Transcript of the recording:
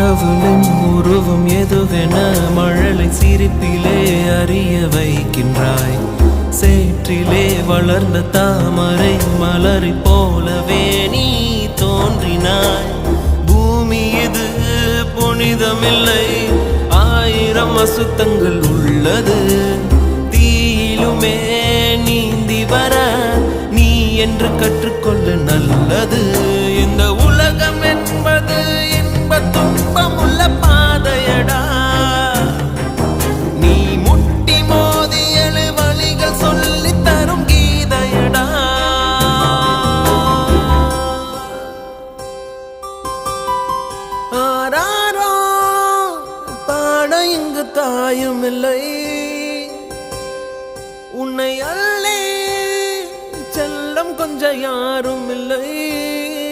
கடவுளின் உருவம் எதுவென மழலை சிரிப்பிலே அறிய வைக்கின்றாய். சேற்றிலே வளர்ந்த தாமரை மலரை போலவே நீ தோன்றினாய். பூமி இது புனிதமில்லை, 1000 அசுத்தங்கள் உள்ளது. தீயிலுமே நீந்தி வர நீ என்று கற்றுக்கொள்ள நல்லது. இந்த உலகம் என்பது துன்பமுள்ள பாதையடா. நீ முட்டி மோதி எழு வழிகள் சொல்லி தரும் கீதையடா. ஆராரோ பாட இங்கு தாயும் இல்லை, உன்னை அல்லே செல்லம் கொஞ்சம் யாரும் இல்லை.